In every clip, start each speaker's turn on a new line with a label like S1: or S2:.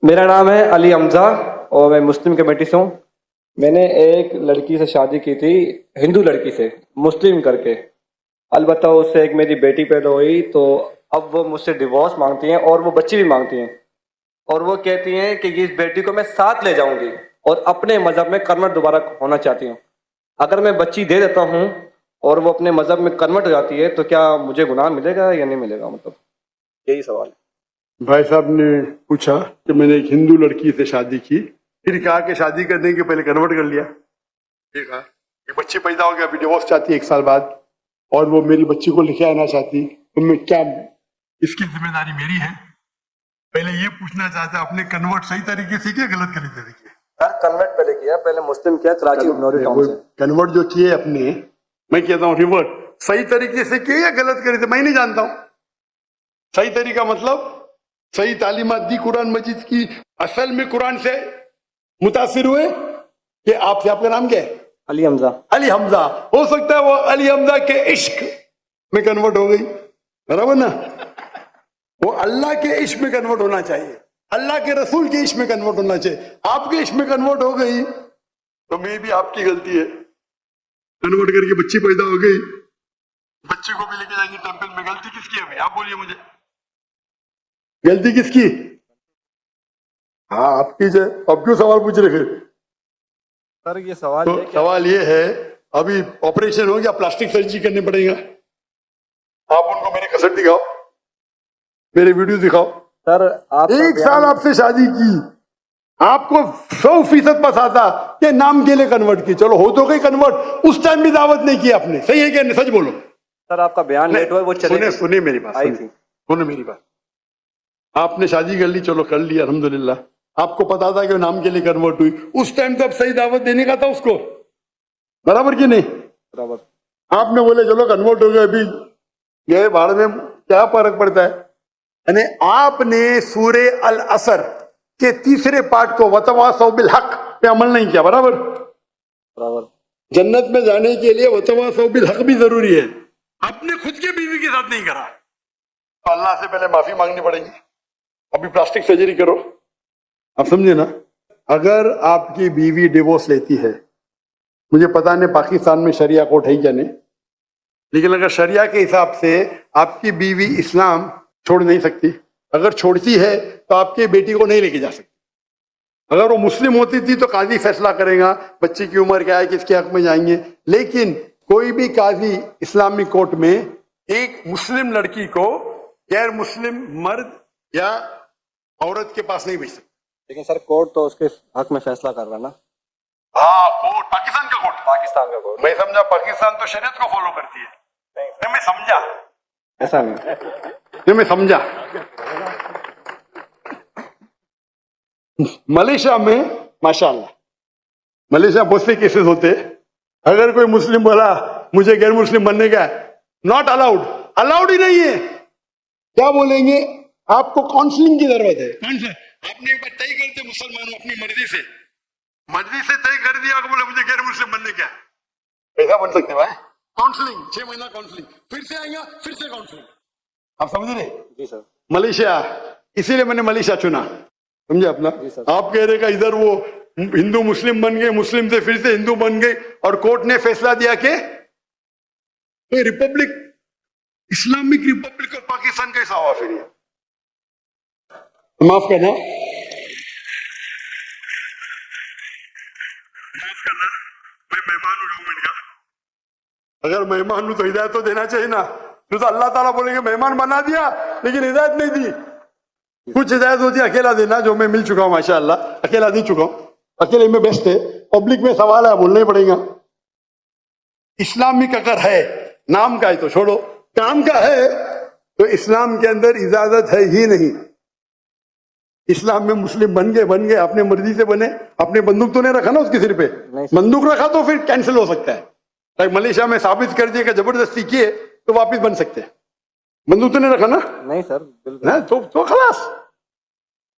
S1: मेरा नाम है अली हमजा और मैं मुस्लिम कमेटी से हूँ। मैंने एक लड़की से शादी की थी, हिंदू लड़की से, मुस्लिम करके। अलबत्ता उससे एक मेरी बेटी पैदा हुई, तो अब वो मुझसे डिवोर्स मांगती हैं और वो बच्ची भी मांगती हैं। और वो कहती हैं कि इस बेटी को मैं साथ ले जाऊंगी और अपने मजहब में कन्वर्ट दोबारा होना चाहती हूँ। अगर मैं बच्ची दे देता हूँ और वो अपने मजहब में कन्वर्ट हो जाती है तो क्या मुझे गुनाह मिलेगा या नहीं मिलेगा? मतलब यही सवाल है।
S2: भाई साहब ने पूछा कि मैंने एक हिंदू लड़की से शादी की, फिर कहा कि शादी करने के पहले कन्वर्ट कर लिया। ठीक है, एक बच्ची पैदा हो गया, अभी डिवोर्स चाहती है 1 साल बाद, और वो मेरी बच्ची को लेके आना चाहती, तो मैं क्या, इसकी जिम्मेदारी मेरी है? पहले ये पूछना चाहता है, आपने कन्वर्ट सही तरीके से किया, गलत तरीके से किया?
S1: कन्वर्ट पहले किया, पहले मुस्लिम किया, कराची नौरी टाउन से।
S2: कन्वर्ट जो किए अपने, मैं कहता हूँ रिवर्ट, सही तरीके से किए या गलत तरीके से, मैं नहीं जानता हूँ। सही तरीका मतलब सही तालीमात दी कुरान मजीद की, असल में कुरान से मुतासिर हुए कि आपसे, आपका नाम क्या है?
S1: अली हमजा।
S2: अली हमजा। हो सकता है वो अली हमजा के इश्क में कन्वर्ट हो गई, बराबर ना? वो अल्लाह के इश्क में कन्वर्ट होना चाहिए, अल्लाह के रसूल के इश्क में कन्वर्ट होना चाहिए। आपके इश्क में कन्वर्ट हो गई तो मे भी आपकी गलती है। कन्वर्ट करके बच्ची पैदा हो गई, बच्चे को भी लेके जाएंगे टेंपल में, गलती किसकी है भाई? आप बोलिए मुझे, गलती किसकी? हाँ आपकी है। अब क्यों सवाल पूछ रहे फिर?
S1: सर ये सवाल
S2: तो सवाल ये है, अभी ऑपरेशन हो गया, प्लास्टिक सर्जरी करने पड़ेगा। आप उनको मेरे कसर दिखाओ, मेरे वीडियो दिखाओ।
S1: सर आप
S2: 1 साल आपसे शादी की, आपको 100% पता था कि नाम के लिए कन्वर्ट की, चलो हो तो गई कन्वर्ट, उस टाइम भी दावत नहीं की आपने, सही है क्या? सच बोलो
S1: सर, आपका बयान लेट हुआ, वो चले।
S2: सुने मेरी बात,
S1: आई थी।
S2: सुने मेरी बात। आपने शादी कर ली, चलो कर ली, अल्हम्दुलिल्लाह। आपको पता था कि वो नाम के लिए कन्वर्ट हुई, उस टाइम तो अब सही दावत देने का था उसको, बराबर कि नहीं?
S1: बराबर।
S2: आपने बोले चलो कन्वर्ट हो गए, अभी गए भाड़ में, क्या फर्क पड़ता है? यानी आपने सूरे अल असर के 3रे पार्ट को वतवासौ बिल हक पे अमल नहीं किया, बराबर?
S1: बराबर।
S2: जन्नत में जाने के लिए वतवासौ बिल हक भी जरूरी है, आपने खुद के बीवी के साथ नहीं करा, तो अल्लाह से पहले माफी मांगनी पड़ेगी। अभी प्लास्टिक सर्जरी करो, आप समझे ना? अगर आपकी बीवी डिवोर्स लेती है, मुझे पता नहीं पाकिस्तान में शरिया कोर्ट है क्या नहीं, लेकिन अगर शरिया के हिसाब से आपकी बीवी इस्लाम छोड़ नहीं सकती, अगर छोड़ती है तो आपके बेटी को नहीं लेके जा सकती। अगर वो मुस्लिम होती थी तो काजी फैसला करेगा बच्ची की उम्र क्या है, किसके हक में जाएंगे, लेकिन कोई भी काजी इस्लामिक कोर्ट में एक मुस्लिम लड़की को गैर मुस्लिम मर्द या औरत के पास नहीं भेज सकती।
S1: लेकिन सर कोर्ट तो उसके हक में फैसला कर रहा ना।
S2: हाँ, कोर्ट पाकिस्तान का कोर्ट,
S1: पाकिस्तान का कोर्ट।
S2: मैं समझा पाकिस्तान तो शरीयत को फॉलो करती है। नहीं, मैं समझा,
S1: ऐसा नहीं।
S2: नहीं मैं समझा। मलेशिया में माशाल्लाह, मलेशिया बहुत से केसेस होते, अगर कोई मुस्लिम बोला मुझे गैर मुस्लिम बनने का, नॉट अलाउड, अलाउड ही नहीं है। क्या बोलेंगे? आपको काउंसलिंग की जरूरत है। आपने एक बार तय करते मुसलमान अपनी मर्जी से तय कर दिया कि बोले मुझे गैर मुस्लिम बनने का, ऐसा बन सकते भाई? काउंसलिंग, 6 महीना काउंसलिंग, फिर से आएगा, फिर से काउंसलिंग। आप समझ रहे?
S1: जी सर।
S2: मलेशिया, इसीलिए मैंने मलेशिया चुना, समझे अपना? आप कह रहे का इधर वो हिंदू मुस्लिम बन गए, मुस्लिम से फिर से हिंदू बन गए, और कोर्ट ने फैसला दिया कि तो Republic, Islamic Republic of Pakistan कैसा हुआ फिर? ये माफ करना, मैं मेहमान हूं गवर्नमेंट का। अगर मेहमान हूं तो हिदायत तो देना चाहिए ना। तो अल्लाह ताला बोलेंगे मेहमान बना दिया लेकिन हिदायत नहीं दी। कुछ हिदायत होती है अकेला देना, जो मैं मिल चुका हूं माशाअल्लाह, अकेला दे चुका हूं, अकेले में बेस्ट है। पब्लिक में सवाल है, बोलना ही पड़ेगा। इस्लामिक अगर है, नाम का है तो छोड़ो, काम का है तो इस्लाम के अंदर इजाजत है ही नहीं। इस्लाम में मुस्लिम बन गए, अपने मर्जी से बने, अपने बंदूक तो नहीं रखा ना उसके सिर पे, बंदूक रखा तो फिर कैंसिल हो सकता है। मलेशिया में साबित कर दिया कि जबरदस्ती किए तो वापिस बन सकते हैं। बंदूक तो नहीं रखा ना? नहीं सर, बिल्कुल ना, तो खलास,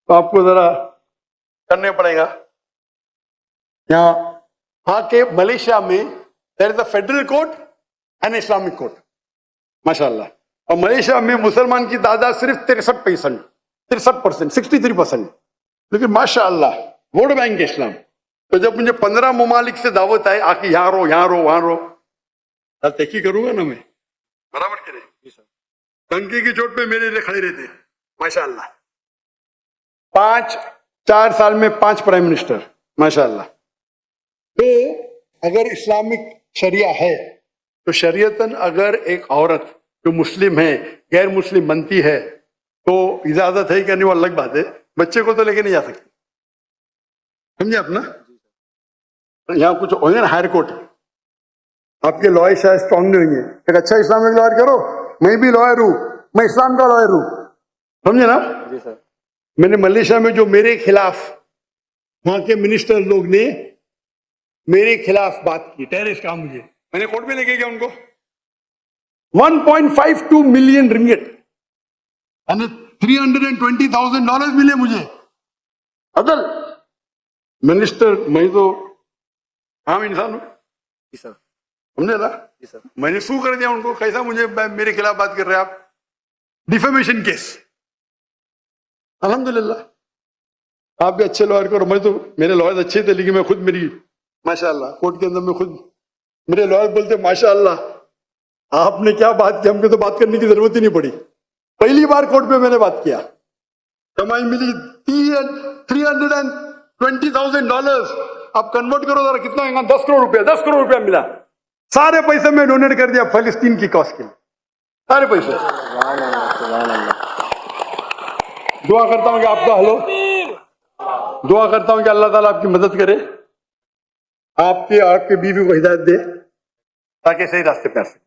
S2: तो आपको जरा करने पड़ेगा। यहाँ के मलेशिया में there is a federal court and Islamic court, माशाल्लाह। और मलेशिया में मुसलमान की तादाद सिर्फ 63%, 63%, 63%। लेकिन माशाअल्लाह वोट बैंक इस्लाम। तो जब मुझे 15 ममालिक से दावत आए आके यहाँ रहो यहाँ रहो वहां रहो, तब तहकीक करूंगा ना मैं, बराबर के नहीं। टंकी की चोट पे मेरे लिए खड़े रहते माशाअल्लाह। 4 साल में 5 प्राइम मिनिस्टर माशाअल्लाह। तो अगर इस्लामिक शरिया है तो शरीयतन अगर एक औरत जो मुस्लिम है गैर मुस्लिम बनती है तो इजाजत है कि नहीं वो अलग बात है, बच्चे को तो लेके नहीं जा सकती, समझे आप ना। यहाँ कुछ होंगे ना हायर कोर्ट, आपके लॉयर शायद स्ट्रांग नहीं होंगे, एक अच्छा इस्लामिक लॉयर करो, मैं भी लॉयर हूं, मैं इस्लाम का लॉयर हूं, समझे ना।
S1: जी सर।
S2: मैंने मलेशिया में जो मेरे खिलाफ वहां के मिनिस्टर लोग ने मेरे खिलाफ बात की, टेररिस्ट कहा मुझे, मैंने कोर्ट में लेके गया उनको, 1.52 मिलियन रिंगिट यानी $320,000 मिले मुझे। अदल मिनिस्टर, मैं तो आम इंसान हूं,
S1: जी सर।
S2: समझे ना।
S1: जी सर।
S2: मैंने सू कर दिया उनको, कैसा मुझे मेरे खिलाफ बात कर रहे हैं आप, डिफेमेशन केस। अल्हम्दुलिल्लाह आप भी अच्छे लॉयर करो, मैं तो मेरे लॉयर अच्छे थे लेकिन मैं खुद मेरी माशाअल्लाह कोर्ट के अंदर में खुद मेरे लॉयर बोलते माशाअल्लाह आपने क्या बात की, हमको तो बात करने की जरूरत ही नहीं पड़ी, पहली बार कोर्ट में मैंने बात किया, कमाई मिली $320,000। आप कन्वर्ट करो जरा कितना होगा, 10 करोड़ रुपया, 10 करोड़ रुपया मिला, सारे पैसे मैं डोनेट कर दिया फलस्तीन की कॉज के लिए, सारे पैसे। दुआ करता हूं कि आपका हलो, दुआ करता हूं कि अल्लाह ताला आपकी मदद करे, आपके और आपके बीवी को हिदायत दे ताकि सही रास्ते पे आ सके।